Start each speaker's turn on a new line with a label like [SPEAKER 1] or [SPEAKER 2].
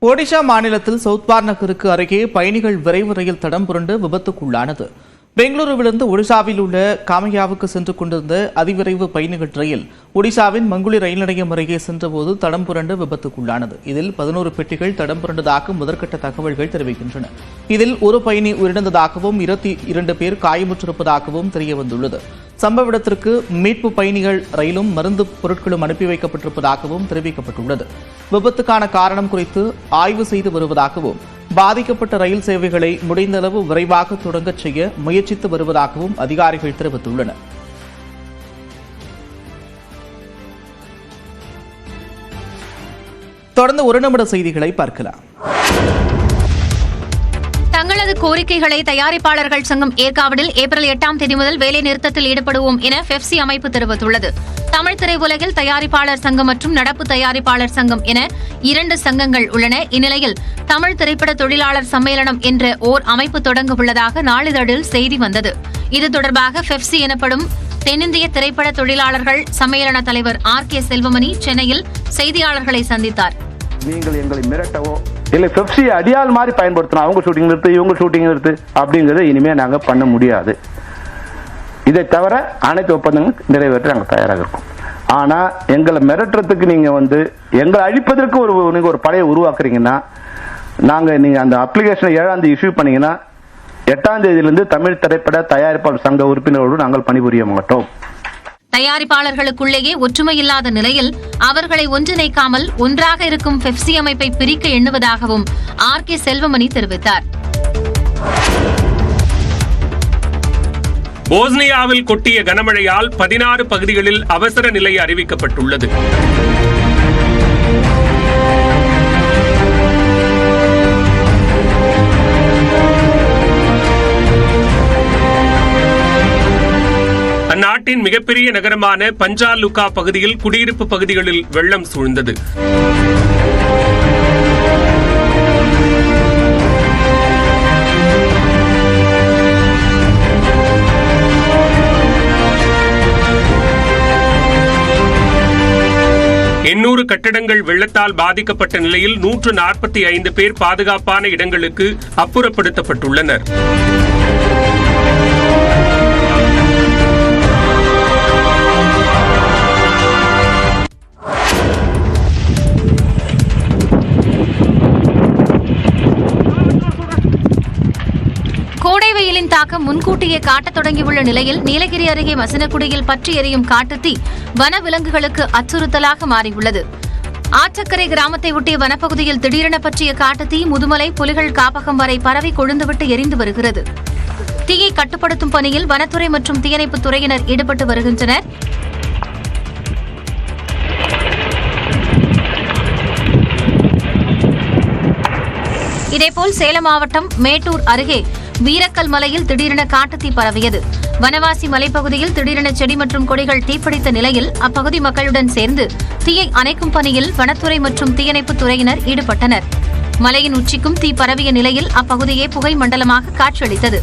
[SPEAKER 1] ஒடிஷா மாநிலத்தில் சவுத்பார் நகருக்கு அருகே பயணிகள் விரைவு ரயில் தடம் புரண்டு விபத்துக்குள்ளானது. பெங்களூருவிலிருந்து ஒடிசாவில் உள்ள காமையாவுக்கு சென்று கொண்டிருந்த அதிவிரைவு பயணிகள் ரயில் ஒடிசாவின் மங்குளி ரயில் நிலையம் அருகே சென்றபோது தடம் புரண்டு விபத்துக்குள்ளானது. இதில் 11 பெட்டிகள் தடம் புரண்டதாக முதற்கட்ட தகவல்கள் தெரிவிக்கின்றன. இதில் ஒரு பயணி உயிரிழந்ததாகவும் 22 பேர் காயமுற்றிருப்பதாகவும் தெரியவந்துள்ளது. சம்பவ இடத்திற்கு மீட்பு பயணிகள் ரயிலும் மருந்து பொருட்களும் அனுப்பி வைக்கப்பட்டிருப்பதாகவும் தெரிவிக்கப்பட்டுள்ளது. விபத்துக்கான காரணம் குறித்து ஆய்வு செய்து வருவதாகவும் பாதிக்கப்பட்ட ரயில் சேவைகளை முடிந்தளவு விரைவாக தொடங்கச் செய்ய முயற்சித்து வருவதாகவும் அதிகாரிகள் தெரிவித்துள்ளனர். தொடர்ந்து ஒரு நிமிட செய்திகளை பார்க்கலாம்.
[SPEAKER 2] தங்களது கோரிக்கைகளை தயாரிப்பாளர்கள் சங்கம் ஏற்காவிடில் ஏப்ரல் 8ஆம் தேதி முதல் வேலை நிறுத்தத்தில் ஈடுபடுவோம் என பெப்சி அமைப்பு தெரிவித்துள்ளது. தமிழ் திரையுலகில் தயாரிப்பாளர் சங்கம் மற்றும் நடப்பு தயாரிப்பாளர் சங்கம் என 2 சங்கங்கள் உள்ளன. இந்நிலையில் தமிழ் திரைப்பட தொழிலாளர் சம்மேளனம் என்ற ஓர் அமைப்பு தொடங்க உள்ளதாக நாளிதழில் செய்தி வந்தது. இது தொடர்பாக பெப்சி எனப்படும் தென்னிந்திய திரைப்பட தொழிலாளர்கள் சம்மேளன தலைவர் RK செல்வமணி சென்னையில் செய்தியாளர்களை சந்தித்தார்.
[SPEAKER 3] நீங்கள் எங்களை மிரட்டவோ இல்லை பெப்சி அடியால் மாதிரி பயன்படுத்தணும், அவங்க ஷூட்டிங் நிறுத்து இவங்க ஷூட்டிங் நிறுத்து அப்படிங்கிறத இனிமேல் நாங்கள் பண்ண முடியாது. இதை தவிர அனைத்து ஒப்பந்தங்களும் நிறைவேற்ற நாங்கள் தயாராக இருக்கோம். ஆனால் எங்களை மிரட்டுறதுக்கு நீங்கள் எங்களை அழிப்பதற்கு நீங்கள் ஒரு படையை உருவாக்குறீங்கன்னா நீங்கள் அந்த அப்ளிகேஷனை 7ஆம் தேதி இஷ்யூ பண்ணீங்கன்னா 8ஆம் தேதியிலிருந்து தமிழ் திரைப்பட தயாரிப்பாளர் சங்க உறுப்பினர்களோடு நாங்கள் பணிபுரிய மாட்டோம்.
[SPEAKER 2] தயாரிப்பாளர்களுக்குள்ளேயே ஒற்றுமை இல்லாத நிலையில் அவர்களை ஒன்றிணைக்காமல் ஒன்றாக இருக்கும் பெப்சி அமைப்பை பிரிக்க எண்ணுவதாகவும் RK செல்வமணி தெரிவித்தார்.
[SPEAKER 4] போஸ்னியாவில் கொட்டிய கனமழையால் 16 பகுதிகளில் அவசர நிலை அறிவிக்கப்பட்டுள்ளது. அந்நாட்டின் மிகப்பெரிய நகரமான பஞ்சாலுகா பகுதியில் குடியிருப்பு பகுதிகளில் வெள்ளம் சூழ்ந்தது. எண்ணூறு கட்டடங்கள் வெள்ளத்தால் பாதிக்கப்பட்ட நிலையில் 145 பேர் பாதுகாப்பான இடங்களுக்கு அப்புறப்படுத்தப்பட்டுள்ளனர்.
[SPEAKER 2] கோடை வெயிலின் தாக்கம் முன்கூட்டியே காட்டத் தொடங்கியுள்ள நிலையில் நீலகிரி அருகே மசனக்குடியில் பற்றி எரியும் காட்டுத்தீ வனவிலங்குகளுக்கு அச்சுறுத்தலாக மாறியுள்ளது. ஆற்றக்கரை கிராமத்தை ஒட்டிய வனப்பகுதியில் திடீரென பற்றிய காட்டுத்தீ முதுமலை புலிகள் காப்பகம் வரை பரவி கொழுந்துவிட்டு எரிந்து வருகிறது. தீயை கட்டுப்படுத்தும் பணியில் வனத்துறை மற்றும் தீயணைப்புத் துறையினர் ஈடுபட்டு வருகின்றனர். இதேபோல் சேலம் மாவட்டம் மேட்டூர் அருகே வீரக்கல் மலையில் திடீரென காட்டுத்தீ பரவியது. வனவாசி மலைப்பகுதியில் திடீரென செடி மற்றும் கொடிகள் தீப்பிடித்த நிலையில் அப்பகுதி மக்களுடன் சேர்ந்து தீயை அணைக்கும் பணியில் வனத்துறை மற்றும் தீயணைப்புத் துறையினர் ஈடுபட்டனர். மலையின் உச்சிக்கும் தீ பரவிய நிலையில் அப்பகுதியே புகை மண்டலமாக காட்சியளித்தது.